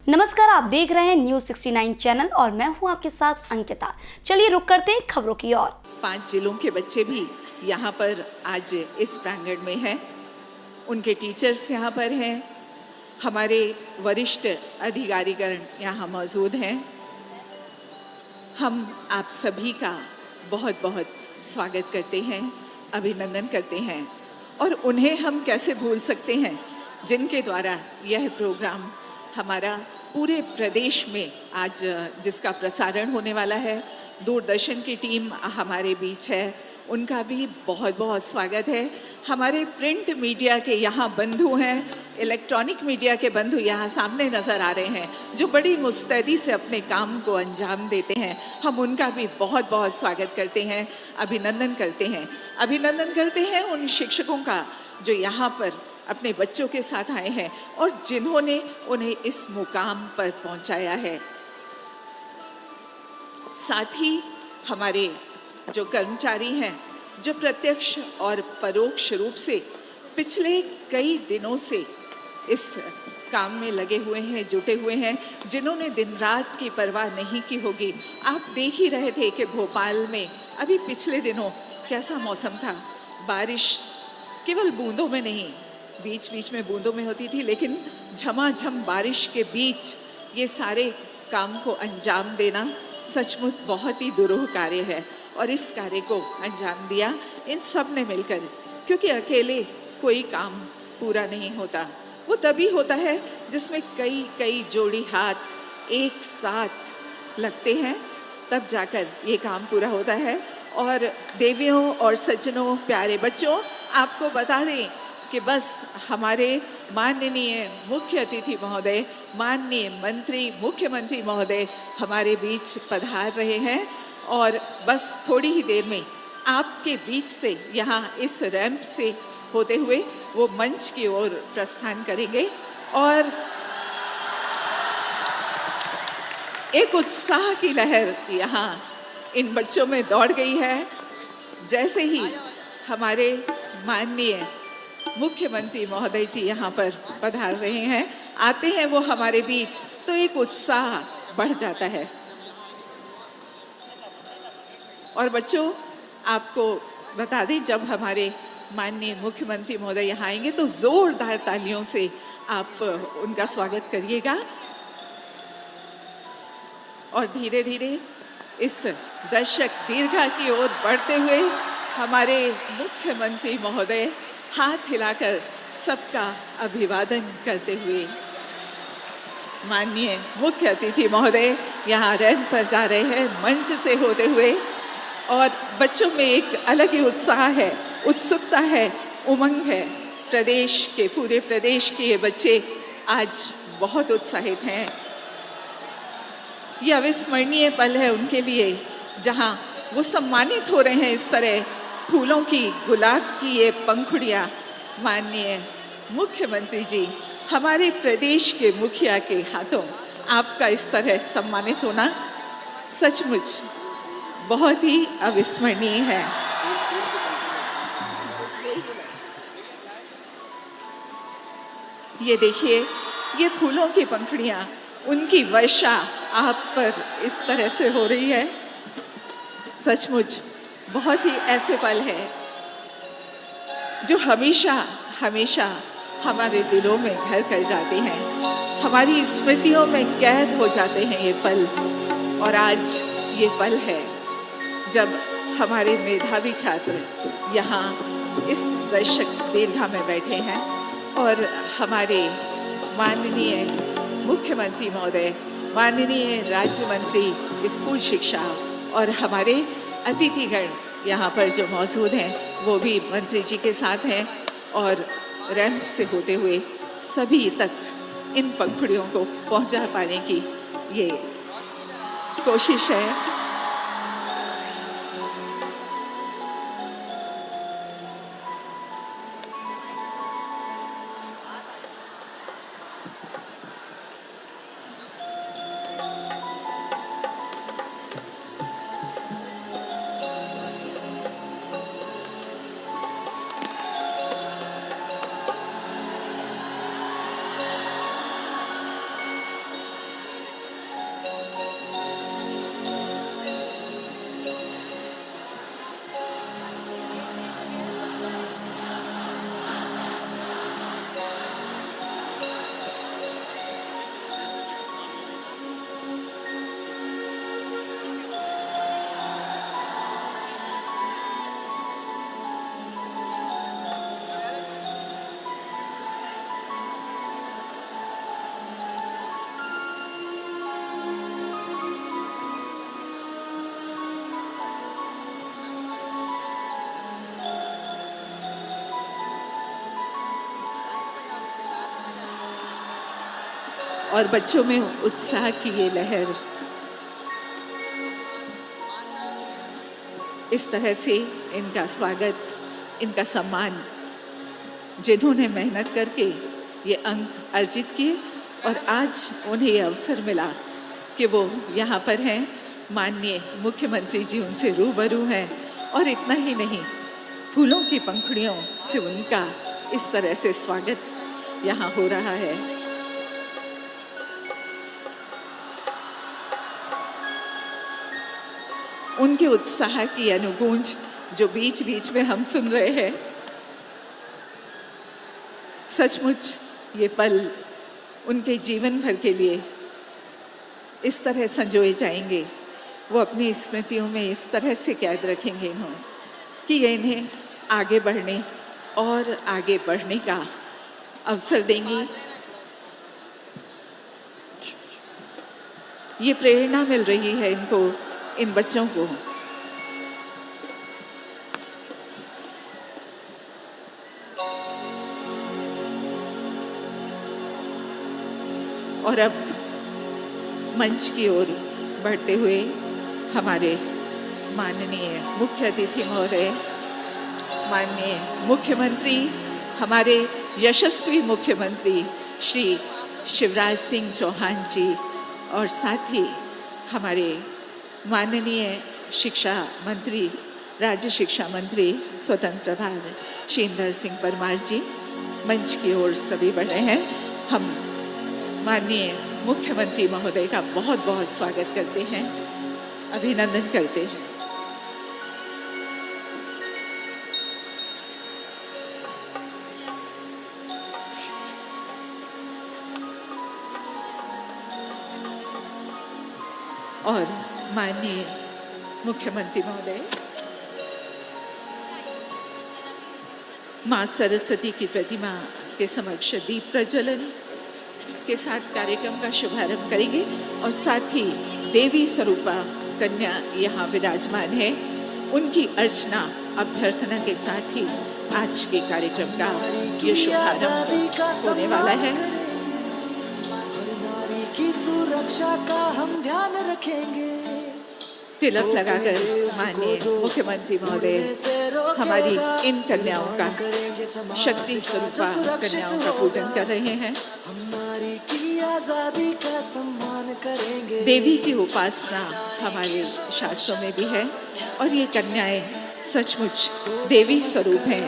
नमस्कार, आप देख रहे हैं न्यूज 69 चैनल और मैं हूं आपके साथ अंकिता। चलिए रुक करते हैं खबरों की ओर। 5 जिलों के बच्चे भी यहाँ पर आज इस प्रांगण में हैं। उनके टीचर्स यहाँ पर हैं। हमारे वरिष्ठ अधिकारीगण यहाँ मौजूद हैं। हम आप सभी का बहुत बहुत स्वागत करते हैं, अभिनंदन करते हैं। और उन्हें हम कैसे भूल सकते हैं जिनके द्वारा यह प्रोग्राम हमारा पूरे प्रदेश में आज जिसका प्रसारण होने वाला है। दूरदर्शन की टीम हमारे बीच है, उनका भी बहुत बहुत स्वागत है। हमारे प्रिंट मीडिया के यहाँ बंधु हैं, इलेक्ट्रॉनिक मीडिया के बंधु यहाँ सामने नज़र आ रहे हैं, जो बड़ी मुस्तैदी से अपने काम को अंजाम देते हैं। हम उनका भी बहुत बहुत स्वागत करते हैं, अभिनंदन करते हैं। अभिनंदन करते हैं उन शिक्षकों का जो यहाँ पर अपने बच्चों के साथ आए हैं और जिन्होंने उन्हें इस मुकाम पर पहुंचाया है। साथ ही हमारे जो कर्मचारी हैं, जो प्रत्यक्ष और परोक्ष रूप से पिछले कई दिनों से इस काम में लगे हुए हैं, जुटे हुए हैं, जिन्होंने दिन रात की परवाह नहीं की होगी। आप देख ही रहे थे कि भोपाल में अभी पिछले दिनों कैसा मौसम था। बारिश केवल बूंदों में नहीं, बीच बीच में बूंदों में होती थी, लेकिन झमाझम बारिश के बीच ये सारे काम को अंजाम देना सचमुच बहुत ही दुरूह कार्य है। और इस कार्य को अंजाम दिया इन सब ने मिलकर, क्योंकि अकेले कोई काम पूरा नहीं होता। वो तभी होता है जिसमें कई कई जोड़ी हाथ एक साथ लगते हैं, तब जाकर ये काम पूरा होता है। और देवियों और सज्जनों, प्यारे बच्चों, आपको बता दें कि बस हमारे माननीय मुख्य अतिथि महोदय, माननीय मंत्री, मुख्यमंत्री महोदय हमारे बीच पधार रहे हैं और बस थोड़ी ही देर में आपके बीच से यहाँ इस रैंप से होते हुए वो मंच की ओर प्रस्थान करेंगे। और एक उत्साह की लहर यहाँ इन बच्चों में दौड़ गई है। जैसे ही हमारे माननीय मुख्यमंत्री महोदय जी यहाँ पर पधार रहे हैं, आते हैं वो हमारे बीच, तो एक उत्साह बढ़ जाता है। और बच्चों, आपको बता दें, जब हमारे माननीय मुख्यमंत्री महोदय यहाँ आएंगे तो जोरदार तालियों से आप उनका स्वागत करिएगा। और धीरे धीरे इस दर्शक दीर्घा की ओर बढ़ते हुए हमारे मुख्यमंत्री महोदय हाथ हिलाकर सबका अभिवादन करते हुए, माननीय मुख्य अतिथि महोदय यहाँ रैंप पर जा रहे हैं मंच से होते हुए। और बच्चों में एक अलग ही उत्साह है, उत्सुकता है, उमंग है। प्रदेश के, पूरे प्रदेश के ये बच्चे आज बहुत उत्साहित हैं। ये अविस्मरणीय पल है उनके लिए, जहाँ वो सम्मानित हो रहे हैं। इस तरह फूलों की, गुलाब की ये पंखुड़ियाँ माननीय मुख्यमंत्री जी, हमारे प्रदेश के मुखिया के हाथों आपका इस तरह सम्मानित होना सचमुच बहुत ही अविस्मरणीय है। ये देखिए, ये फूलों की पंखुड़ियाँ, उनकी वर्षा आप पर इस तरह से हो रही है। सचमुच बहुत ही ऐसे पल हैं जो हमेशा हमेशा हमारे दिलों में घर कर जाते हैं, हमारी स्मृतियों में कैद हो जाते हैं ये पल। और आज ये पल है जब हमारे मेधावी छात्र यहाँ इस दर्शक दीर्घा में बैठे हैं और हमारे माननीय मुख्यमंत्री महोदय, माननीय राज्य मंत्री स्कूल शिक्षा और हमारे अतिथिगण यहाँ पर जो मौजूद हैं वो भी मंत्री जी के साथ हैं। और रैंप से होते हुए सभी तक इन पंखुड़ियों को पहुँचा पाने की ये कोशिश है। और बच्चों में उत्साह की ये लहर। इस तरह से इनका स्वागत, इनका सम्मान, जिन्होंने मेहनत करके ये अंक अर्जित किए और आज उन्हें ये अवसर मिला कि वो यहाँ पर हैं, माननीय मुख्यमंत्री जी उनसे रूबरू हैं और इतना ही नहीं, फूलों की पंखुड़ियों से उनका इस तरह से स्वागत यहाँ हो रहा है। उनके उत्साह की अनुगूंज जो बीच बीच में हम सुन रहे हैं, सचमुच ये पल उनके जीवन भर के लिए इस तरह संजोए जाएंगे। वो अपनी स्मृतियों में इस तरह से कैद रखेंगे इन्होंने कि ये इन्हें आगे बढ़ने और आगे बढ़ने का अवसर देंगी। ये प्रेरणा मिल रही है इनको, इन बच्चों को। और अब मंच की ओर बढ़ते हुए हमारे माननीय मुख्य अतिथि महोदय, माननीय मुख्यमंत्री, हमारे यशस्वी मुख्यमंत्री श्री शिवराज सिंह चौहान जी, और साथ ही हमारे माननीय शिक्षा मंत्री, राज्य शिक्षा मंत्री स्वतंत्र प्रभार श्री इंदर सिंह परमार जी मंच की ओर सभी बढ़ रहे हैं। हम माननीय मुख्यमंत्री महोदय का बहुत बहुत स्वागत करते हैं, अभिनंदन करते हैं। और माननीय मुख्यमंत्री महोदय माँ सरस्वती की प्रतिमा के समक्ष दीप प्रज्वलन के साथ कार्यक्रम का शुभारंभ करेंगे और साथ ही देवी स्वरूपा कन्या यहाँ विराजमान है, उनकी अर्चना अभ्यर्थना के साथ ही आज के कार्यक्रम का ये शुभारंभ होने वाला है। नारी की सुरक्षा का हम ध्यान रखेंगे। तिलक लगाकर माननीय मुख्यमंत्री महोदय हमारी इन कन्याओं का, शक्ति स्वरूपा कन्याओं का पूजन कर रहे हैं। हम नारी की आजादी का सम्मान करेंगे। देवी की उपासना हमारे शास्त्रों में भी है और ये कन्याएं सचमुच देवी स्वरूप हैं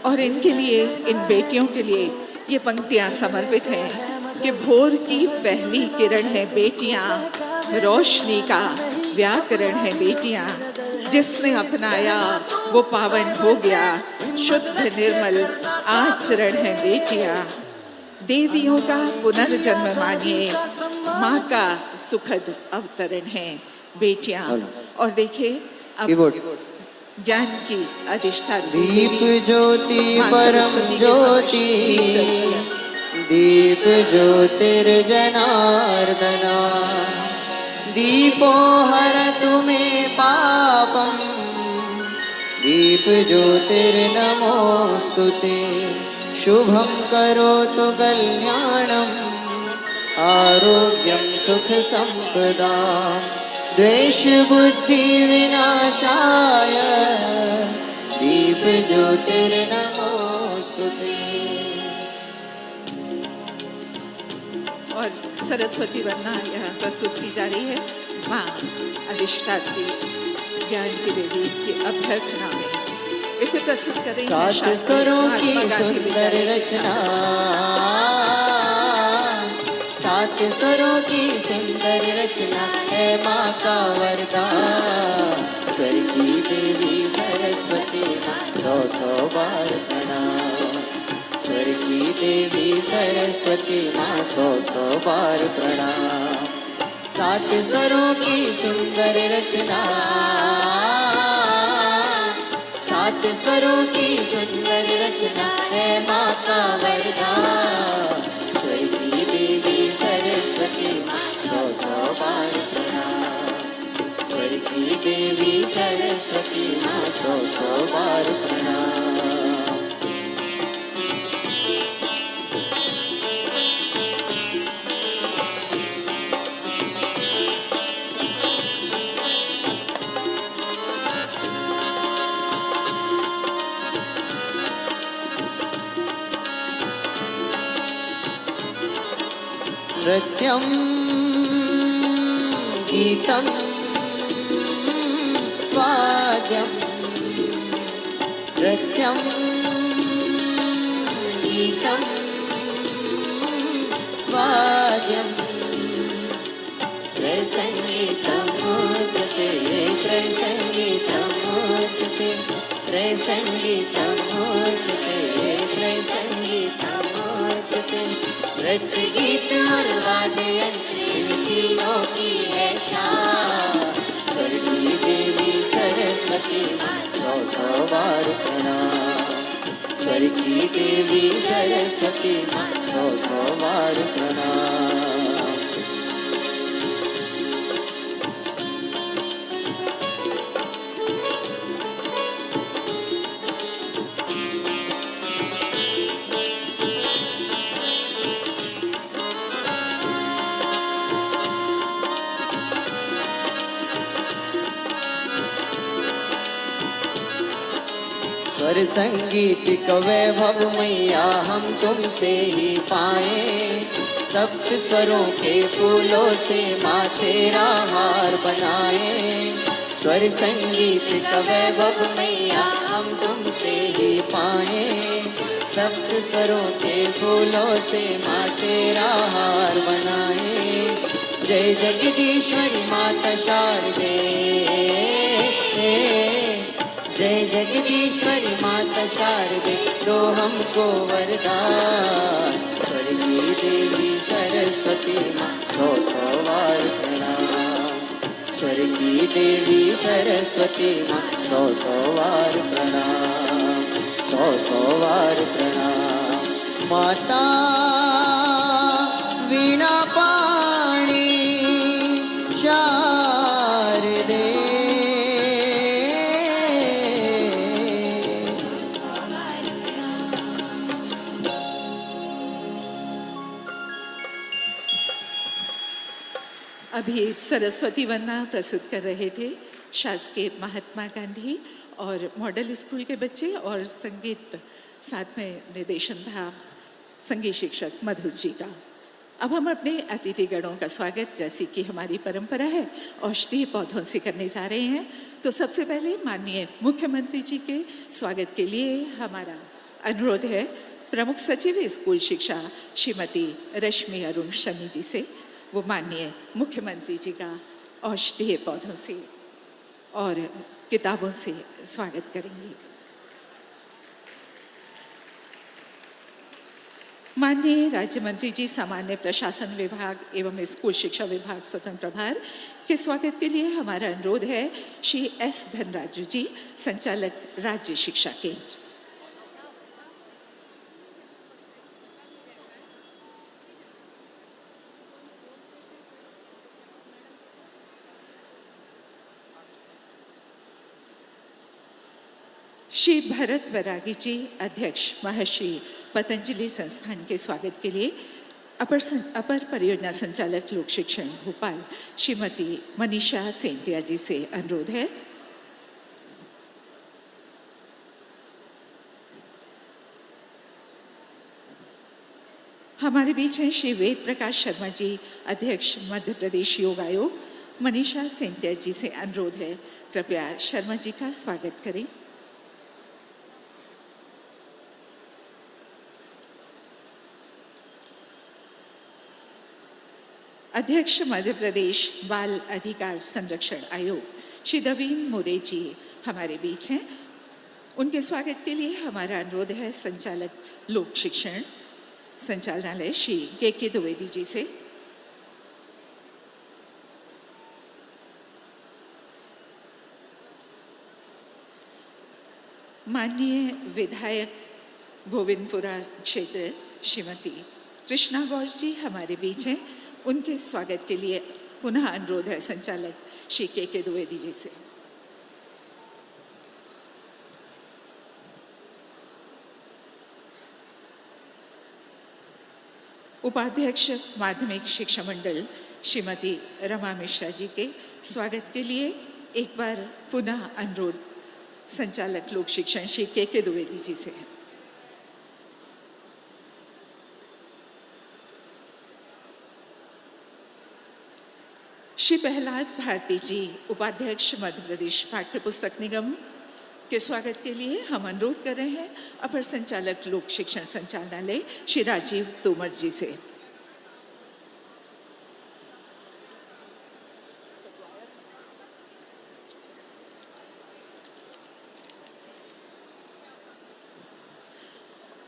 और इनके लिए, इन बेटियों के लिए ये पंक्तियां समर्पित हैं कि भोर की पहली किरण है बेटियां, रोशनी का व्याकरण है बेटियां, जिसने अपनाया वो पावन हो गया, शुद्ध निर्मल आचरण है बेटियां, देवियों का पुनर्जन्म मानिए, माँ का सुखद अवतरण है बेटियां। और देखिए अब ज्ञान की अधिष्ठात्री दीप ज्योति परम ज्योति, दीप ज्योतिर्जनार्दना, दीपो हरतु मे पापम, दीप ज्योतिर्नमोस्तुते, शुभं करोतु कल्याणं, आरोग्यं सुख संपदां, द्वेष बुद्धि विनाशाय, दीप ज्योतिर्नमोस्तुते। और सरस्वती वंदना यहाँ प्रस्तुत की जा रही है माँ अधिष्ठात्री ज्ञान की देवी की अभ्यर्थना में। इसे प्रस्तुत कर रही हैं सात स्वरों की सुंदर रचना, सात स्वरों की सुंदर रचना है माँ का वरदान। स्वर की देवी सरस्वती माँ 100 बार प्रणाम, स्वर की देवी सरस्वती माँ 100 बार प्रणाम। सात स्वरों की सुंदर रचना, सात स्वरों की सुंदर रचना है माँ का वरदान। स्वर की देवी सरस्वती माँ 100 बार प्रणाम, स्वर की देवी सरस्वती माँ 100 बार प्रणाम। नृत्यं गीतं वाद्यं नृत्यं गीतं वाद्यं त्रयसङ्गीतमोचते त्रयसङ्गीतमोचते त्रयसङ्गीतमोचते त्रयसङ्गीतमोचते नृत्य गीत और वाद्य यंत्र इन तीनों की है शान स्वर्गीय देवी सरस्वती माँ सौ सौ बार प्रणाम स्वर्गीय देवी सरस्वती माँ सौ सौ बार प्रणाम स्वर संगीत का वैभव मैया हम तुमसे ही पाए सप्त स्वरों के फूलों से माँ तेरा हार बनाए स्वर संगीत का वैभव मैया हम तुमसे ही पाए सप्त स्वरों के फूलों से माँ तेरा हार बनाए जय जगदीश्वरी माता शारदे जय जगदीश्वरी माता शारदे दो हमको वरदान स्वर्गीय देवी सरस्वती माँ सौ सौ बार प्रणाम स्वर्गीय देवी सरस्वती माँ सौ सौ बार प्रणाम सौ सौ बार प्रणाम माता वीणा पाणी शारदे अभी सरस्वती वंदना प्रस्तुत कर रहे थे शासकीय महात्मा गांधी और मॉडल स्कूल के बच्चे और संगीत साथ में निर्देशन था संगीत शिक्षक मधुर जी का। अब हम अपने अतिथिगणों का स्वागत जैसी कि हमारी परंपरा है औषधीय पौधों से करने जा रहे हैं। तो सबसे पहले माननीय मुख्यमंत्री जी के स्वागत के लिए हमारा अनुरोध है प्रमुख सचिव स्कूल शिक्षा श्रीमती रश्मि अरुण शमी जी से वो माननीय मुख्यमंत्री जी का औषधीय पौधों से और किताबों से स्वागत करेंगे। माननीय राज्य मंत्री जी सामान्य प्रशासन विभाग एवं स्कूल शिक्षा विभाग स्वतंत्र प्रभार के स्वागत के लिए हमारा अनुरोध है श्री एस धनराजू जी संचालक राज्य शिक्षा केंद्र। श्री भरत वैरागी जी अध्यक्ष महर्षि पतंजलि संस्थान के स्वागत के लिए अपर परियोजना संचालक लोक शिक्षण भोपाल श्रीमती मनीषा सेंतिया जी से अनुरोध है। हमारे बीच हैं श्री वेद प्रकाश शर्मा जी अध्यक्ष मध्य प्रदेश योग आयोग। मनीषा सेंतिया जी से अनुरोध है कृपया शर्मा जी का स्वागत करें। अध्यक्ष मध्य प्रदेश बाल अधिकार संरक्षण आयोग श्री दवीन मोरे जी हमारे बीच हैं। उनके स्वागत के लिए हमारा अनुरोध है संचालक लोक शिक्षण संचालनालय श्री के द्विवेदी जी से। माननीय विधायक गोविंदपुरा क्षेत्र श्रीमती कृष्णा गौर जी हमारे बीच हैं। उनके स्वागत के लिए पुनः अनुरोध है संचालक श्री के द्विवेदी जी से। उपाध्यक्ष माध्यमिक शिक्षा मंडल श्रीमती रमा मिश्रा जी के स्वागत के लिए एक बार पुनः अनुरोध संचालक लोक शिक्षण श्री के द्विवेदी जी से है। श्री प्रहलाद भारती जी, उपाध्यक्ष मध्य प्रदेश पाठ्य पुस्तक निगम के स्वागत के लिए हम अनुरोध कर रहे हैं अपर संचालक लोक शिक्षण संचालनालय श्री राजीव तोमर जी से।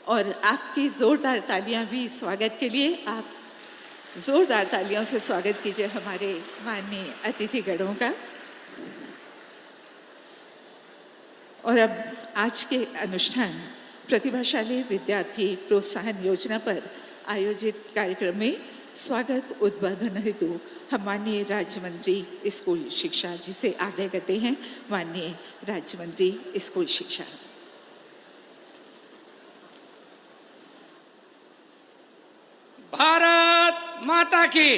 और आपकी जोरदार तालियां भी स्वागत के लिए, आप जोरदार तालियों से स्वागत कीजिए हमारे माननीय अतिथिगणों का। और अब आज के अनुष्ठान प्रतिभाशाली विद्यार्थी प्रोत्साहन योजना पर आयोजित कार्यक्रम में स्वागत उद्बोधन हेतु हम माननीय राज्य मंत्री स्कूल शिक्षा जी से आग्रह करते हैं। माननीय राज्य मंत्री स्कूल शिक्षा। भारत माता की,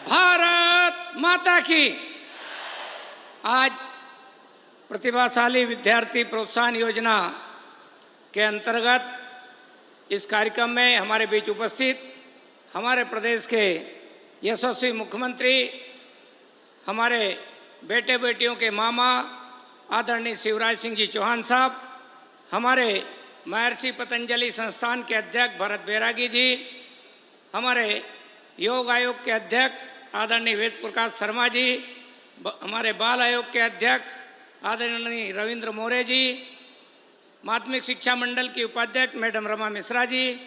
भारत माता की। आज प्रतिभाशाली विद्यार्थी प्रोत्साहन योजना के अंतर्गत इस कार्यक्रम में हमारे बीच उपस्थित हमारे प्रदेश के यशस्वी मुख्यमंत्री, हमारे बेटे बेटियों के मामा आदरणीय शिवराज सिंह जी चौहान साहब, हमारे महर्षि पतंजलि संस्थान के अध्यक्ष भरत बैरागी जी, हमारे योग आयोग के अध्यक्ष आदरणीय वेद प्रकाश शर्मा जी, हमारे बाल आयोग के अध्यक्ष आदरणीय रविंद्र मोरे जी, माध्यमिक शिक्षा मंडल की उपाध्यक्ष मैडम रमा मिश्रा जी,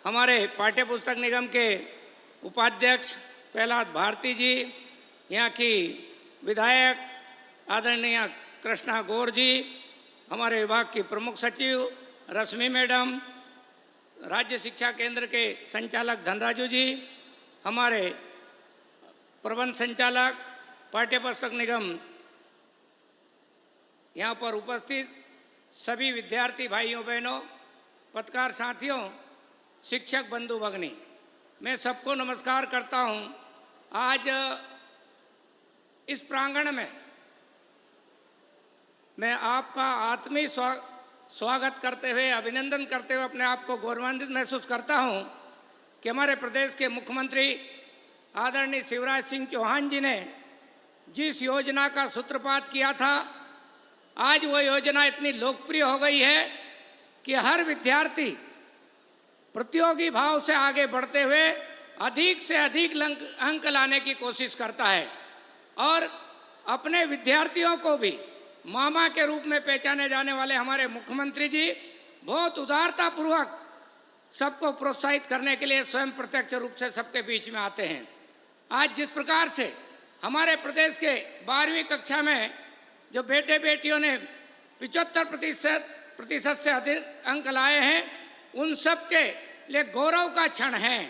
हमारे पाठ्य पुस्तक निगम के उपाध्यक्ष प्रहलाद भारती जी, यहाँ की विधायक आदरणीय कृष्णा गौर जी, हमारे विभाग की प्रमुख सचिव रश्मि मैडम, राज्य शिक्षा केंद्र के संचालक धनराजू जी, हमारे प्रबंध संचालक पाठ्य पुस्तक निगम, यहाँ पर उपस्थित सभी विद्यार्थी भाइयों बहनों, पत्रकार साथियों, शिक्षक बंधु भगिनी, मैं सबको नमस्कार करता हूँ। आज इस प्रांगण में मैं आपका आत्मीय स्वागत करते हुए, अभिनंदन करते हुए अपने आप को गौरवान्वित महसूस करता हूं कि हमारे प्रदेश के मुख्यमंत्री आदरणीय शिवराज सिंह चौहान जी ने जिस योजना का सूत्रपात किया था, आज वो योजना इतनी लोकप्रिय हो गई है कि हर विद्यार्थी प्रतियोगी भाव से आगे बढ़ते हुए अधिक से अधिक अंक लाने की कोशिश करता है और अपने विद्यार्थियों को भी मामा के रूप में पहचाने जाने वाले हमारे मुख्यमंत्री जी बहुत उदारतापूर्वक सबको प्रोत्साहित करने के लिए स्वयं प्रत्यक्ष रूप से सबके बीच में आते हैं। आज जिस प्रकार से हमारे प्रदेश के 12वीं कक्षा में जो बेटे बेटियों ने 75% से अधिक अंक लाए हैं, उन सब के लिए गौरव का क्षण है।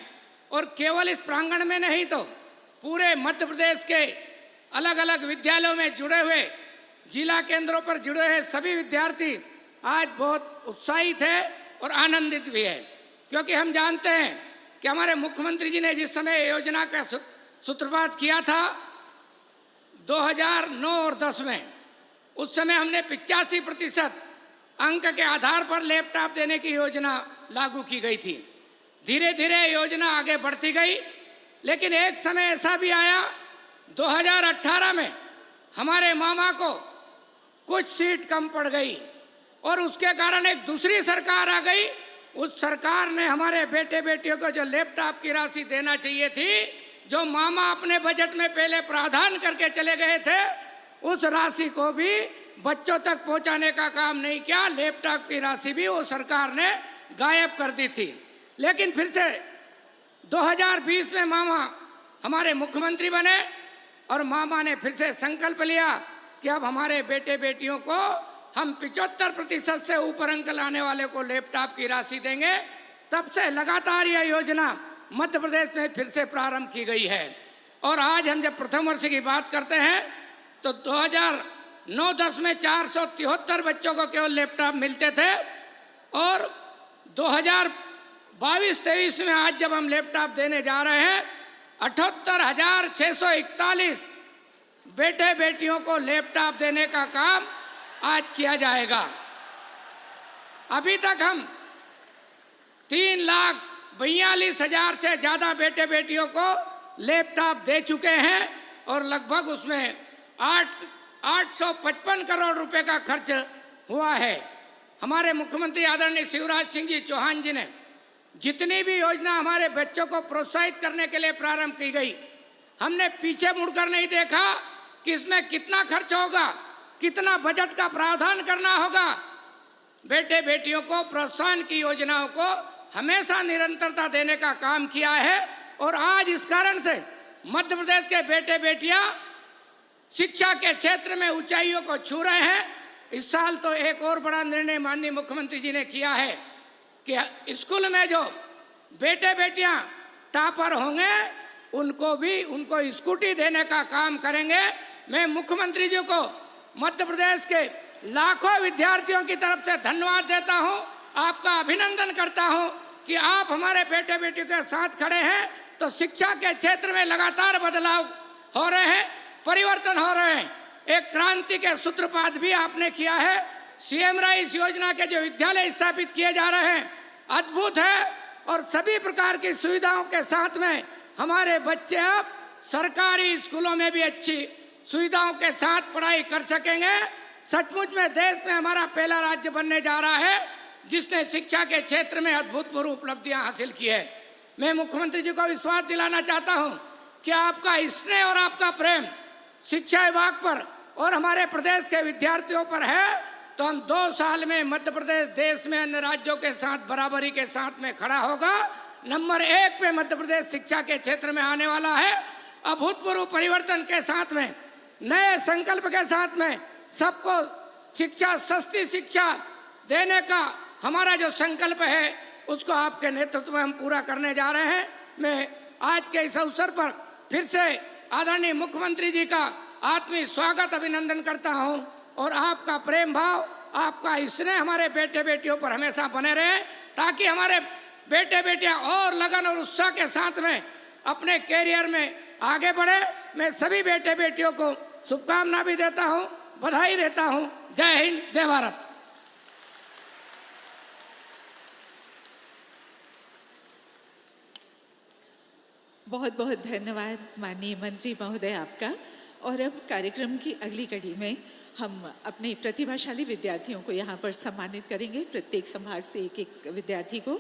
और केवल इस प्रांगण में नहीं तो पूरे मध्य प्रदेश के अलग अलग विद्यालयों में जुड़े हुए, जिला केंद्रों पर जुड़े हुए सभी विद्यार्थी आज बहुत उत्साहित है और आनंदित भी है, क्योंकि हम जानते हैं कि हमारे मुख्यमंत्री जी ने जिस समय योजना का सूत्रपात किया था 2009 और 10 में, उस समय हमने 85% अंक के आधार पर लैपटॉप देने की योजना लागू की गई थी। धीरे धीरे योजना आगे बढ़ती गई, लेकिन एक समय ऐसा भी आया 2018 में हमारे मामा को कुछ सीट कम पड़ गई और उसके कारण एक दूसरी सरकार आ गई। उस सरकार ने हमारे बेटे बेटियों को जो लैपटॉप की राशि देना चाहिए थी, जो मामा अपने बजट में पहले प्रावधान करके चले गए थे, उस राशि को भी बच्चों तक पहुंचाने का काम नहीं किया। लैपटॉप की राशि भी वो सरकार ने गायब कर दी थी। लेकिन फिर से 2020 में मामा हमारे मुख्यमंत्री बने और मामा ने फिर से संकल्प लिया कि अब हमारे बेटे बेटियों को हम 75% से ऊपर अंक लाने वाले को लैपटॉप की राशि देंगे। तब से लगातार यह योजना मध्य प्रदेश में फिर से प्रारंभ की गई है। और आज हम जब प्रथम वर्ष की बात करते हैं तो 2009-10 में 473 बच्चों को केवल लैपटॉप मिलते थे और 2022-23 में आज जब हम लैपटॉप देने जा रहे हैं 78,641 बेटे बेटियों को लैपटॉप देने का काम आज किया जाएगा। अभी तक हम 3,42,000 से ज़्यादा बेटे बेटियों को लैपटॉप दे चुके हैं और लगभग उसमें 855 करोड़ रुपए का खर्च हुआ है। हमारे मुख्यमंत्री आदरणीय शिवराज सिंह जी चौहान जी ने जितनी भी योजना हमारे बच्चों को प्रोत्साहित करने के लिए प्रारंभ की गई, हमने पीछे मुड़कर नहीं देखा कि इसमें कितना खर्च होगा, कितना बजट का प्रावधान करना होगा। बेटे बेटियों को प्रोत्साहन की योजनाओं को हमेशा निरंतरता देने का काम किया है और आज इस कारण से मध्य प्रदेश के बेटे बेटियां शिक्षा के क्षेत्र में ऊंचाइयों को छू रहे हैं। इस साल तो एक और बड़ा निर्णय माननीय मुख्यमंत्री जी ने किया है कि स्कूल में जो बेटे बेटियां टॉपर होंगे उनको स्कूटी देने का काम करेंगे। मैं मुख्यमंत्री जी को मध्य प्रदेश के लाखों विद्यार्थियों की तरफ से धन्यवाद देता हूं, आपका अभिनंदन करता हूं कि आप हमारे बेटे बेटियों के साथ खड़े हैं। तो शिक्षा के क्षेत्र में लगातार बदलाव हो रहे हैं, परिवर्तन हो रहे हैं। एक क्रांति के सूत्रपात भी आपने किया है। सीएम राइस योजना के जो विद्यालय स्थापित किए जा रहे हैं अद्भुत है और सभी प्रकार की सुविधाओं के साथ में हमारे बच्चे अब सरकारी स्कूलों में भी अच्छी सुविधाओं के साथ पढ़ाई कर सकेंगे। सचमुच में देश में हमारा पहला राज्य बनने जा रहा है जिसने शिक्षा के क्षेत्र में अभूतपूर्व उपलब्धियां हासिल की है। मैं मुख्यमंत्री जी को विश्वास दिलाना चाहता हूं कि आपका स्नेह और आपका प्रेम शिक्षा विभाग पर और हमारे प्रदेश के विद्यार्थियों पर है तो हम 2 साल में मध्य प्रदेश देश में अन्य राज्यों के साथ बराबरी के साथ में खड़ा होगा। नंबर 1 पे मध्य प्रदेश शिक्षा के क्षेत्र में आने वाला है। अभूतपूर्व परिवर्तन के साथ में, नए संकल्प के साथ में सबको शिक्षा, सस्ती शिक्षा देने का हमारा जो संकल्प है उसको आपके नेतृत्व में हम पूरा करने जा रहे हैं। मैं आज के इस अवसर पर फिर से आदरणीय मुख्यमंत्री जी का आत्मीय स्वागत, अभिनंदन करता हूं और आपका प्रेम भाव, आपका स्नेह हमारे बेटे बेटियों पर हमेशा बने रहे ताकि हमारे बेटे बेटियां और लगन और उत्साह के साथ में अपने कैरियर में आगे बढ़े। मैं सभी बेटे बेटियों को शुभकामना भी देता हूं, बधाई देता हूं। जय हिंद, जय भारत। बहुत बहुत धन्यवाद माननीय मंत्री महोदय आपका। और अब कार्यक्रम की अगली कड़ी में हम अपने प्रतिभाशाली विद्यार्थियों को यहाँ पर सम्मानित करेंगे, प्रत्येक संभाग से एक एक विद्यार्थी को।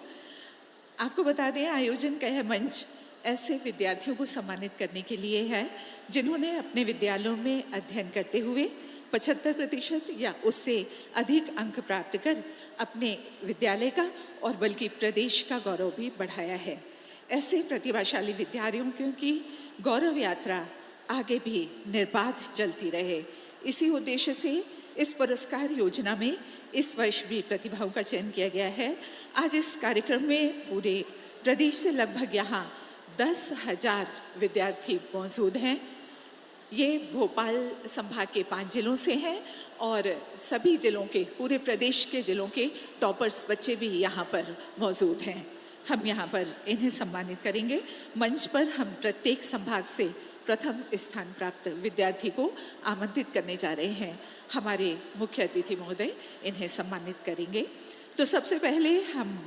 आपको बता दें, आयोजन का यह मंच ऐसे विद्यार्थियों को सम्मानित करने के लिए है जिन्होंने अपने विद्यालयों में अध्ययन करते हुए 75% या उससे अधिक अंक प्राप्त कर अपने विद्यालय का और बल्कि प्रदेश का गौरव भी बढ़ाया है। ऐसे प्रतिभाशाली विद्यार्थियों की गौरव यात्रा आगे भी निर्बाध चलती रहे, इसी उद्देश्य से इस पुरस्कार योजना में इस वर्ष भी प्रतिभाओं का चयन किया गया है। आज इस कार्यक्रम में पूरे प्रदेश से लगभग यहाँ 10,000 विद्यार्थी मौजूद हैं। ये भोपाल संभाग के 5 जिलों से हैं और सभी जिलों के, पूरे प्रदेश के जिलों के टॉपर्स बच्चे भी यहाँ पर मौजूद हैं। हम यहाँ पर इन्हें सम्मानित करेंगे। मंच पर हम प्रत्येक संभाग से प्रथम स्थान प्राप्त विद्यार्थी को आमंत्रित करने जा रहे हैं। हमारे मुख्य अतिथि महोदय इन्हें सम्मानित करेंगे। तो सबसे पहले हम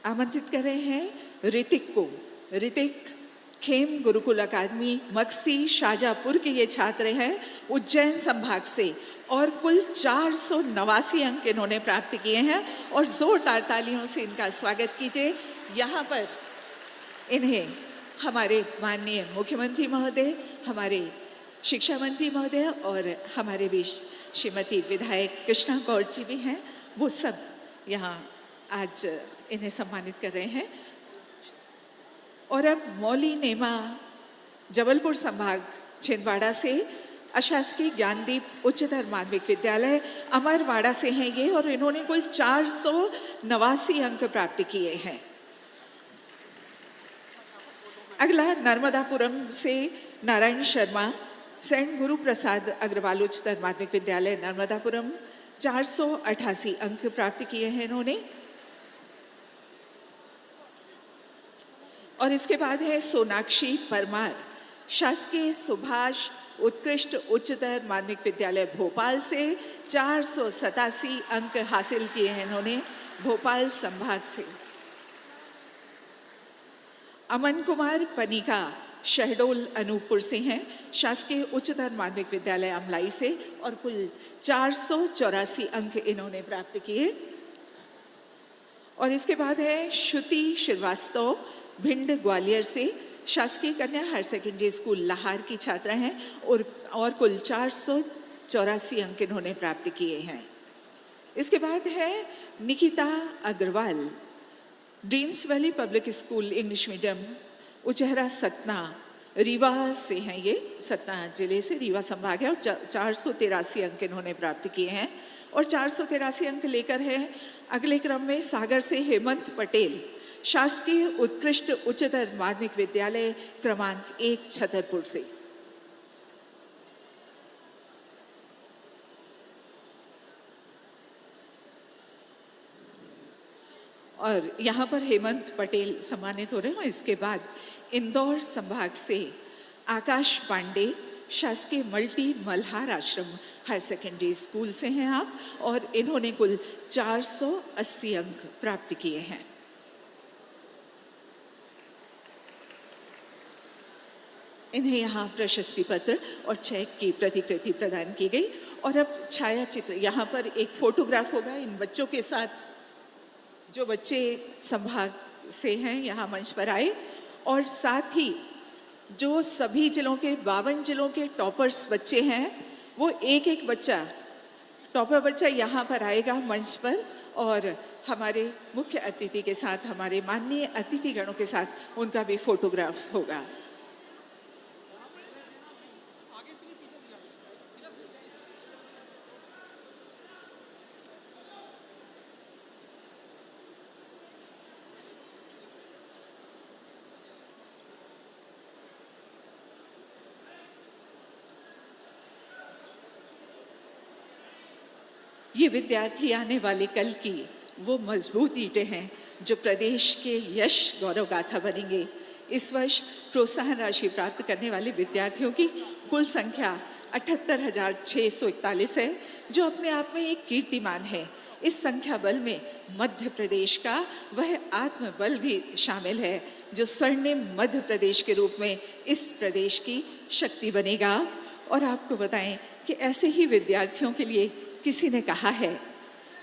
आमंत्रित कर रहे हैं ऋतिक को। ऋतिक खेम गुरुकुल अकादमी मक्सी शाजापुर के ये छात्र हैं, उज्जैन संभाग से, और कुल 489 अंक इन्होंने प्राप्त किए हैं और जोरदार तालियों से इनका स्वागत कीजिए। यहाँ पर इन्हें हमारे माननीय मुख्यमंत्री महोदय, हमारे शिक्षा मंत्री महोदय और हमारे बीच श्रीमती विधायक कृष्णा कौर जी भी हैं, वो सब यहाँ आज इन्हें सम्मानित कर रहे हैं। और अब मौली नेमा जबलपुर संभाग छिंदवाड़ा से अशासकीय ज्ञानदीप उच्चतर माध्यमिक विद्यालय अमरवाड़ा से हैं ये, और इन्होंने कुल 489 अंक प्राप्त किए हैं। अगला नर्मदापुरम से नारायण शर्मा, सेंट गुरु प्रसाद अग्रवाल उच्चतर माध्यमिक विद्यालय नर्मदापुरम, 488 अंक प्राप्त किए हैं इन्होंने। और इसके बाद है सोनाक्षी परमार, शासकीय सुभाष उत्कृष्ट उच्चतर माध्यमिक विद्यालय भोपाल से 487 अंक हासिल किए हैं इन्होंने, भोपाल संभाग से। अमन कुमार पनिका शहडोल अनूपपुर से हैं, शासकीय उच्चतर माध्यमिक विद्यालय अमलाई से, और कुल 484 अंक इन्होंने प्राप्त किए। और इसके बाद है श्रुति श्रीवास्तव भिंड ग्वालियर से, शासकीय कन्या हायर सेकेंडरी स्कूल लाहार की छात्रा हैं और कुल 484 अंक इन्होंने प्राप्त किए हैं। इसके बाद है Nikita Agrawal, dreams valley public school English medium Uchahara Satna Rewa से हैं, ये सतना जिले से रीवा संभाग है, और 483 अंक इन्होंने प्राप्त किए हैं। और 483 अंक लेकर है अगले क्रम में सागर से हेमंत पटेल, शासकीय उत्कृष्ट उच्चतर माध्यमिक विद्यालय क्रमांक 1 छतरपुर से। और यहाँ पर हेमंत पटेल सम्मानित हो रहे हैं। इसके बाद इंदौर संभाग से आकाश पांडे, शासकीय मल्टी मल्हार आश्रम हायर सेकेंडरी स्कूल से हैं आप, और इन्होंने कुल 480 अंक प्राप्त किए हैं। इन्हें यहाँ प्रशस्ति पत्र और चेक की प्रतिकृति प्रदान की गई। और अब छायाचित्र, यहाँ पर एक फोटोग्राफ होगा इन बच्चों के साथ। जो बच्चे संभाग से हैं यहाँ मंच पर आए, और साथ ही जो सभी जिलों के 52 जिलों के टॉपर्स बच्चे हैं, वो एक एक बच्चा, टॉपर बच्चा यहाँ पर आएगा मंच पर, और हमारे मुख्य अतिथि के साथ, हमारे माननीय अतिथिगणों के साथ उनका भी फोटोग्राफ होगा। ये विद्यार्थी आने वाले कल की वो मजबूत ईंटें हैं जो प्रदेश के यश गौरव गाथा बनेंगे। इस वर्ष प्रोत्साहन राशि प्राप्त करने वाले विद्यार्थियों की कुल संख्या 78,641 है, जो अपने आप में एक कीर्तिमान है। इस संख्या बल में मध्य प्रदेश का वह आत्मबल भी शामिल है, जो स्वर्णिम मध्य प्रदेश के रूप में इस प्रदेश की शक्ति बनेगा। और आपको बताएं कि ऐसे ही विद्यार्थियों के लिए किसी ने कहा है,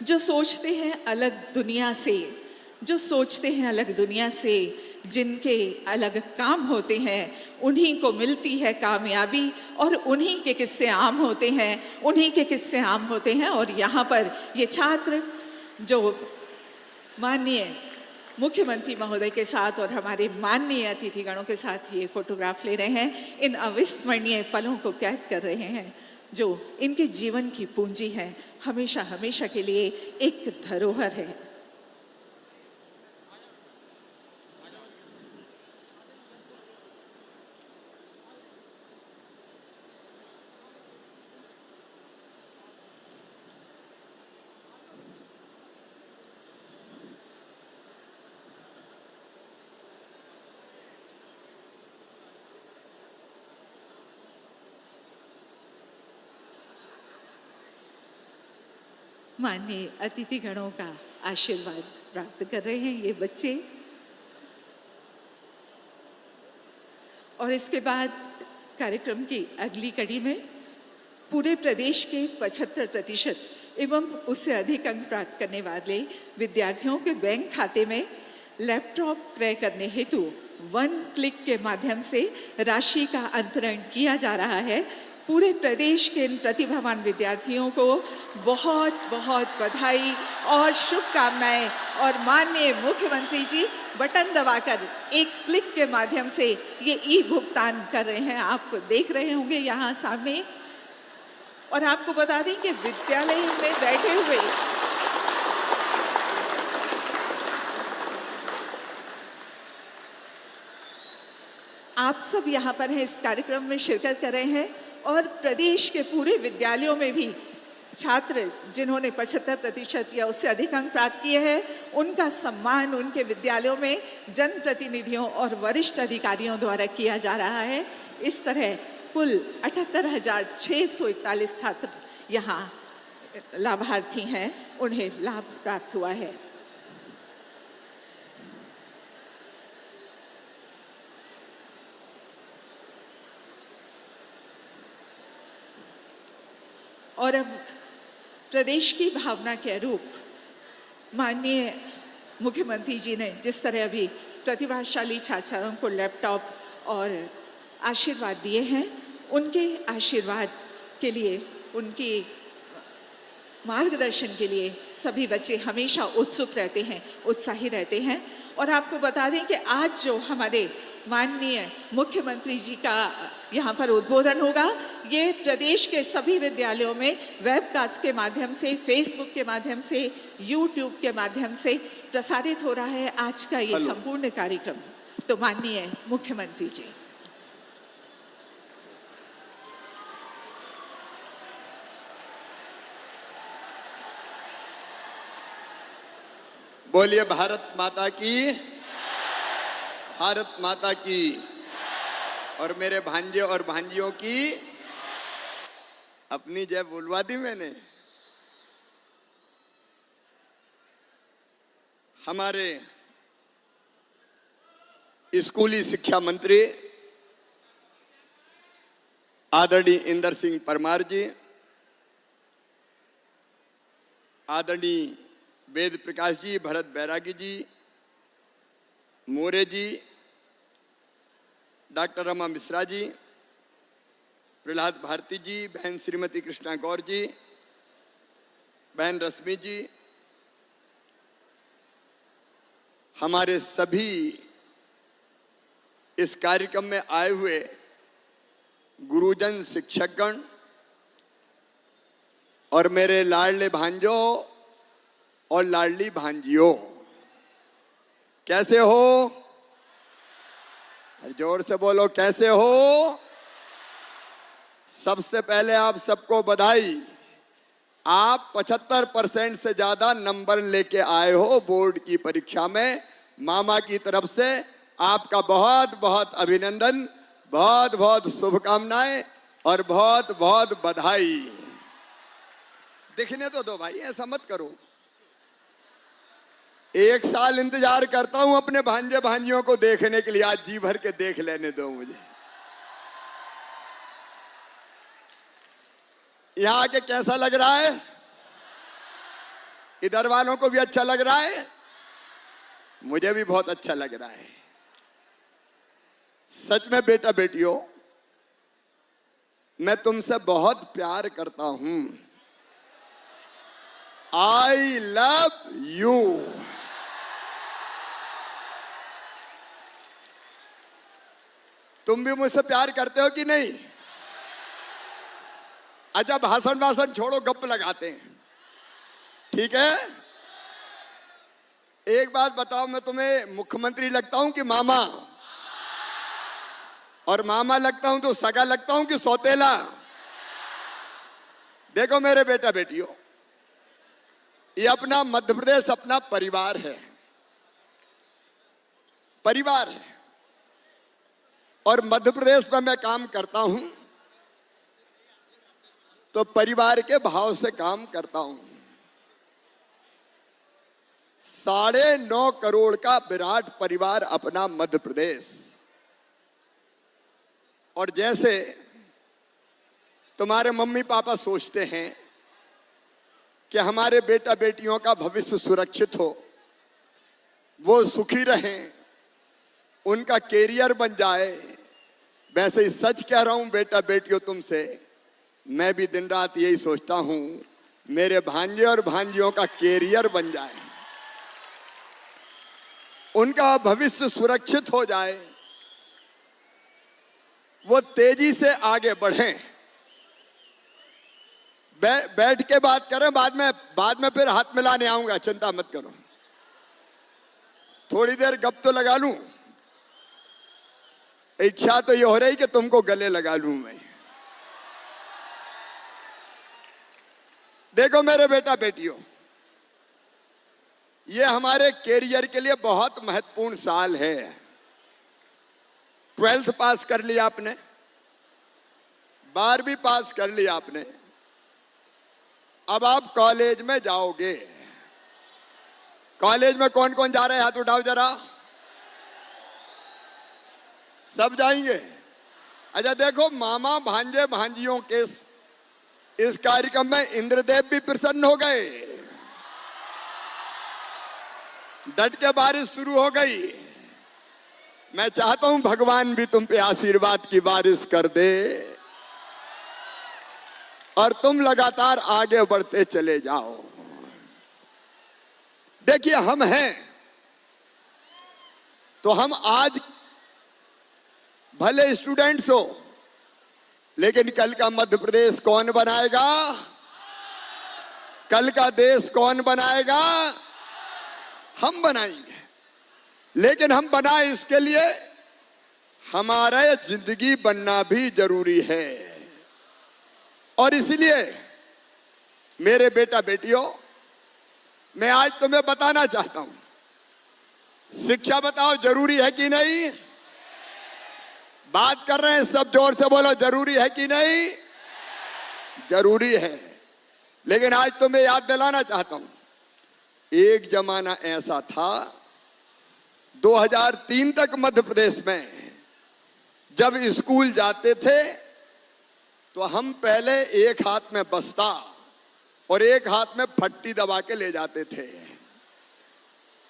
जो सोचते हैं अलग दुनिया से, जो सोचते हैं अलग दुनिया से, जिनके अलग काम होते हैं, उन्हीं को मिलती है कामयाबी, और उन्हीं के किस्से आम होते हैं, उन्हीं के किस्से आम होते हैं। और यहाँ पर ये छात्र जो माननीय मुख्यमंत्री महोदय के साथ और हमारे माननीय अतिथिगणों के साथ ये फोटोग्राफ ले रहे हैं, इन अविस्मरणीय पलों को कैद कर रहे हैं, जो इनके जीवन की पूंजी है, हमेशा हमेशा के लिए एक धरोहर है। माननीय अतिथिगणों का आशीर्वाद प्राप्त कर रहे हैं ये बच्चे। और इसके बाद कार्यक्रम की अगली कड़ी में पूरे प्रदेश के 75% एवं उससे अधिक अंक प्राप्त करने वाले विद्यार्थियों के बैंक खाते में लैपटॉप क्रय करने हेतु 1 क्लिक के माध्यम से राशि का अंतरण किया जा रहा है। पूरे प्रदेश के इन प्रतिभावान विद्यार्थियों को बहुत बहुत बधाई और शुभकामनाएं। और माननीय मुख्यमंत्री जी बटन दबाकर 1 क्लिक के माध्यम से ये ई भुगतान कर रहे हैं, आप देख रहे होंगे यहाँ सामने। और आपको बता दें कि विद्यालय में बैठे हुए आप सब यहाँ पर हैं, इस कार्यक्रम में शिरकत कर रहे हैं। और प्रदेश के पूरे विद्यालयों में भी छात्र जिन्होंने 75% या उससे अधिक अंक प्राप्त किए हैं, उनका सम्मान उनके विद्यालयों में जनप्रतिनिधियों और वरिष्ठ अधिकारियों द्वारा किया जा रहा है। इस तरह कुल 78,641 छात्र यहाँ लाभार्थी हैं, उन्हें लाभ प्राप्त हुआ है। और अब प्रदेश की भावना के अनुरूप माननीय मुख्यमंत्री जी ने जिस तरह अभी प्रतिभाशाली छात्राओं को लैपटॉप और आशीर्वाद दिए हैं, उनके आशीर्वाद के लिए, उनकी मार्गदर्शन के लिए सभी बच्चे हमेशा उत्सुक रहते हैं, उत्साही रहते हैं। और आपको बता दें कि आज जो हमारे माननीय मुख्यमंत्री जी का यहाँ पर उद्बोधन होगा, ये प्रदेश के सभी विद्यालयों में वेबकास्ट के माध्यम से, फेसबुक के माध्यम से, यूट्यूब के माध्यम से प्रसारित हो रहा है आज का ये संपूर्ण कार्यक्रम। तो माननीय मुख्यमंत्री जी। बोलिए भारत माता की, भारत माता की। और मेरे भांजे और भांजियों की अपनी जय बोलवा दी मैंने। हमारे स्कूली शिक्षा मंत्री आदरणीय इंदर सिंह परमार जी, आदरणीय वेद प्रकाश जी, भरत बैरागी जी, मोरे जी, डॉक्टर रमा मिश्रा जी, प्रहलाद भारती जी, बहन श्रीमती कृष्णा गौर जी, बहन रश्मि जी, हमारे सभी इस कार्यक्रम में आए हुए गुरुजन, शिक्षकगण और मेरे लाडले भांजों और लाडली भांजियों, कैसे हो? जोर से बोलो, कैसे हो? सबसे पहले आप सबको बधाई। आप 75% से ज्यादा नंबर लेके आए हो बोर्ड की परीक्षा में। मामा की तरफ से आपका बहुत बहुत अभिनंदन, बहुत बहुत शुभकामनाएं और बहुत बहुत बधाई। दिखने तो दो भाई, ऐसा मत करो। एक साल इंतजार करता हूं अपने भांजे भांजियों को देखने के लिए, आज जी भर के देख लेने दो मुझे। यहां के कैसा लग रहा है? इधर वालों को भी अच्छा लग रहा है? मुझे भी बहुत अच्छा लग रहा है। सच में बेटा बेटियों, मैं तुमसे बहुत प्यार करता हूं। I love you. तुम भी मुझसे प्यार करते हो कि नहीं? अच्छा, भाषण भाषण छोड़ो, गप लगाते हैं, ठीक है? एक बात बताओ, मैं तुम्हें मुख्यमंत्री लगता हूं कि मामा? और मामा लगता हूं तो सगा लगता हूं कि सौतेला? देखो मेरे बेटा बेटियों, ये अपना मध्य प्रदेश अपना परिवार है, परिवार है। और मध्य प्रदेश में मैं काम करता हूं तो परिवार के भाव से काम करता हूं। 9.5 करोड़ का विराट परिवार अपना मध्य प्रदेश। और जैसे तुम्हारे मम्मी पापा सोचते हैं कि हमारे बेटा बेटियों का भविष्य सुरक्षित हो, वो सुखी रहें, उनका कैरियर बन जाए, वैसे ही सच कह रहा हूं बेटा बेटियों तुमसे, मैं भी दिन रात यही सोचता हूं मेरे भांजे और भांजियों का कैरियर बन जाए, उनका भविष्य सुरक्षित हो जाए, वो तेजी से आगे बढ़ें। बैठ के बात करें, बाद में फिर हाथ मिलाने आऊंगा, चिंता मत करो। थोड़ी देर गप तो लगा लूं। इच्छा तो ये हो रही कि तुमको गले लगा लूं मैं। देखो मेरे बेटा बेटियों, ये हमारे कैरियर के लिए बहुत महत्वपूर्ण साल है। 12th पास कर लिया आपने, 12वीं पास कर लिया आपने, अब आप कॉलेज में जाओगे। कॉलेज में कौन कौन जा रहे हैं? हाथ उठाओ जरा। सब जाएंगे? अच्छा देखो, मामा भांजे भांजियों के इस कार्यक्रम में इंद्रदेव भी प्रसन्न हो गए, डट के बारिश शुरू हो गई। मैं चाहता हूं भगवान भी तुम पे आशीर्वाद की बारिश कर दे और तुम लगातार आगे बढ़ते चले जाओ। देखिए, हम हैं तो हम आज भले स्टूडेंट्स हो, लेकिन कल का मध्य प्रदेश कौन बनाएगा? कल का देश कौन बनाएगा? हम बनाएंगे। लेकिन हम बनाए इसके लिए हमारा जिंदगी बनना भी जरूरी है। और इसलिए मेरे बेटा बेटियों, मैं आज तुम्हें बताना चाहता हूं, शिक्षा बताओ जरूरी है कि नहीं? बात कर रहे हैं सब, जोर से बोलो, जरूरी है कि नहीं? जरूरी है। लेकिन आज तुम्हें याद दिलाना चाहता हूं, एक जमाना ऐसा था 2003 तक मध्य प्रदेश में जब स्कूल जाते थे तो हम पहले एक हाथ में बस्ता और एक हाथ में फट्टी दबा के ले जाते थे,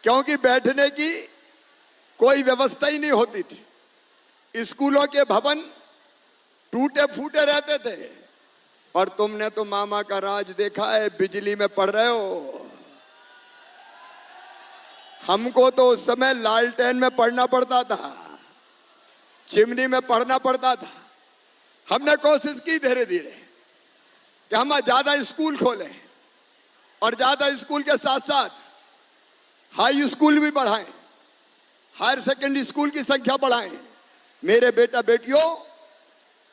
क्योंकि बैठने की कोई व्यवस्था ही नहीं होती थी। स्कूलों के भवन टूटे फूटे रहते थे। और तुमने तो मामा का राज देखा है, बिजली में पढ़ रहे हो। हमको तो उस समय लालटेन में पढ़ना पड़ता था, चिमनी में पढ़ना पड़ता था। हमने कोशिश की धीरे धीरे कि हम ज्यादा स्कूल खोलें और ज्यादा स्कूल के साथ साथ हाई स्कूल भी बढ़ाएं, हायर सेकेंडरी स्कूल की संख्या बढ़ाएं। मेरे बेटा बेटियों,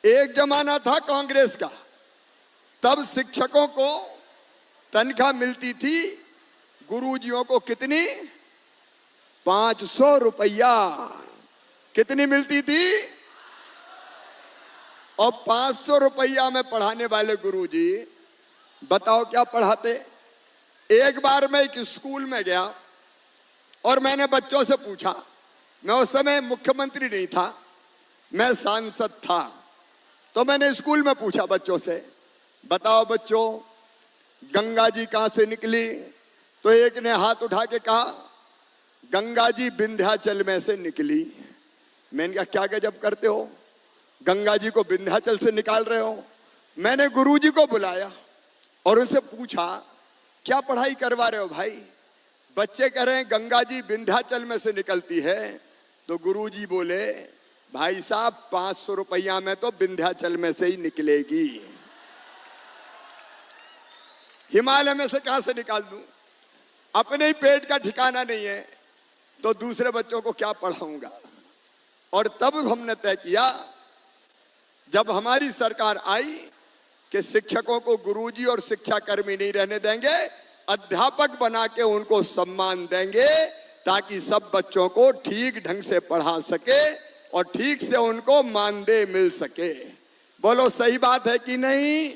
एक जमाना था कांग्रेस का, तब शिक्षकों को तनख्वाह मिलती थी, गुरुजियों को कितनी? 500 रुपया। कितनी मिलती थी? और 500 रुपया में पढ़ाने वाले गुरुजी बताओ क्या पढ़ाते? एक बार मैं एक स्कूल में गया और मैंने बच्चों से पूछा, मैं उस समय मुख्यमंत्री नहीं था, मैं सांसद था, तो मैंने स्कूल में पूछा बच्चों से, बताओ बच्चों, गंगा जी कहां से निकली? तो एक ने हाथ उठा के कहा, गंगा जी विंध्याचल में से निकली। मैंने कहा क्या गजब करते हो, गंगा जी को विंध्याचल से निकाल रहे हो। मैंने गुरुजी को बुलाया और उनसे पूछा, क्या पढ़ाई करवा रहे हो भाई? बच्चे कह रहे हैं गंगा जी विंध्याचल में से निकलती है। तो गुरुजी बोले, भाई साहब 500 रुपया में तो विंध्याचल में से ही निकलेगी, हिमालय में से कहां से निकाल दूं? अपने ही पेट का ठिकाना नहीं है तो दूसरे बच्चों को क्या पढ़ाऊंगा? और तब हमने तय किया, जब हमारी सरकार आई, कि शिक्षकों को गुरुजी और शिक्षाकर्मी नहीं रहने देंगे, अध्यापक बना के उनको सम्मान देंगे, ताकि सब बच्चों को ठीक ढंग से पढ़ा सके और ठीक से उनको मानदेय मिल सके। बोलो सही बात है कि नहीं?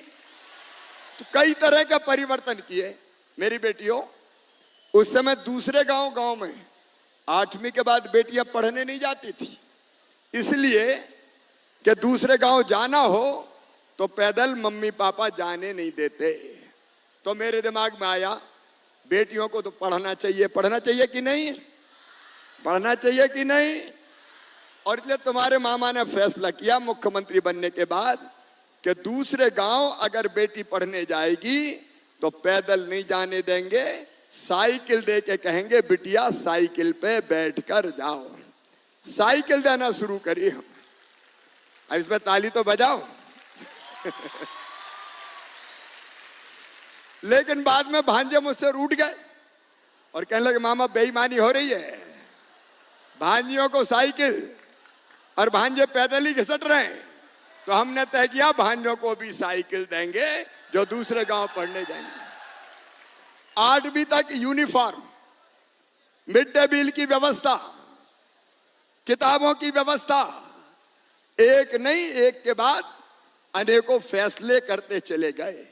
तो कई तरह के परिवर्तन किए मेरी बेटियों। उस समय दूसरे गांव में 8वीं के बाद बेटियां पढ़ने नहीं जाती थी, इसलिए कि दूसरे गांव जाना हो तो पैदल मम्मी पापा जाने नहीं देते। तो मेरे दिमाग में आया, बेटियों को तो पढ़ना चाहिए। पढ़ना चाहिए कि नहीं? पढ़ना चाहिए कि नहीं? और इसलिए तुम्हारे मामा ने फैसला किया मुख्यमंत्री बनने के बाद कि दूसरे गांव अगर बेटी पढ़ने जाएगी तो पैदल नहीं जाने देंगे, साइकिल दे के कहेंगे बिटिया साइकिल पे बैठकर जाओ। साइकिल देना शुरू करी हम। अब इसमें ताली तो बजाओ। लेकिन बाद में भांजे मुझसे रूठ गए और कहने लगे मामा बेईमानी हो रही है, भांजियों को साइकिल और भांजे पैदल ही घिसट रहे हैं। तो हमने तय किया भांजों को भी साइकिल देंगे जो दूसरे गांव पढ़ने जाएंगे। 8वीं तक यूनिफॉर्म, मिड डे मील की व्यवस्था, किताबों की व्यवस्था, एक नहीं एक के बाद अनेकों फैसले करते चले गए।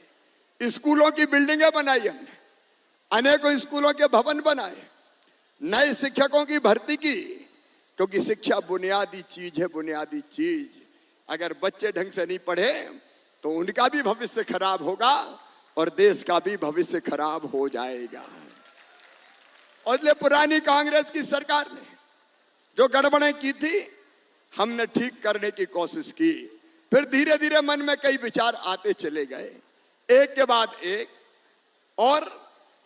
स्कूलों की बिल्डिंगें बनाई हमने, अनेकों स्कूलों के भवन बनाए, नए शिक्षकों की भर्ती की, क्योंकि शिक्षा बुनियादी चीज है, बुनियादी चीज। अगर बच्चे ढंग से नहीं पढ़े तो उनका भी भविष्य खराब होगा और देश का भी भविष्य खराब हो जाएगा। और इसलिए पुरानी कांग्रेस की सरकार ने जो गड़बड़ें की थी हमने ठीक करने की कोशिश की। फिर धीरे धीरे मन में कई विचार आते चले गए, एक के बाद एक, और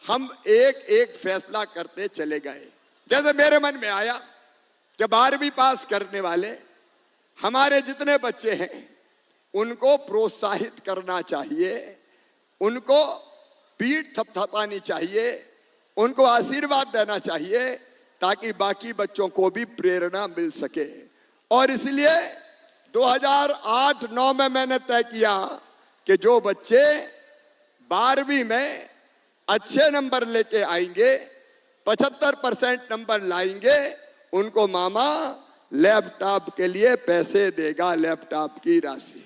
हम एक एक फैसला करते चले गए। जैसे मेरे मन में आया कि 12वीं पास करने वाले हमारे जितने बच्चे हैं उनको प्रोत्साहित करना चाहिए, उनको पीठ थपथपानी चाहिए, उनको आशीर्वाद देना चाहिए ताकि बाकी बच्चों को भी प्रेरणा मिल सके। और इसलिए 2008-9 में मैंने तय किया कि जो बच्चे 12वीं में अच्छे नंबर लेके आएंगे, 75% नंबर लाएंगे, उनको मामा लैपटॉप के लिए पैसे देगा, लैपटॉप की राशि।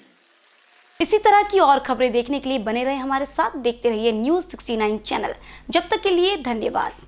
इसी तरह की और खबरें देखने के लिए बने रहे हमारे साथ, देखते रहिए न्यूज़ 69 चैनल। जब तक के लिए धन्यवाद।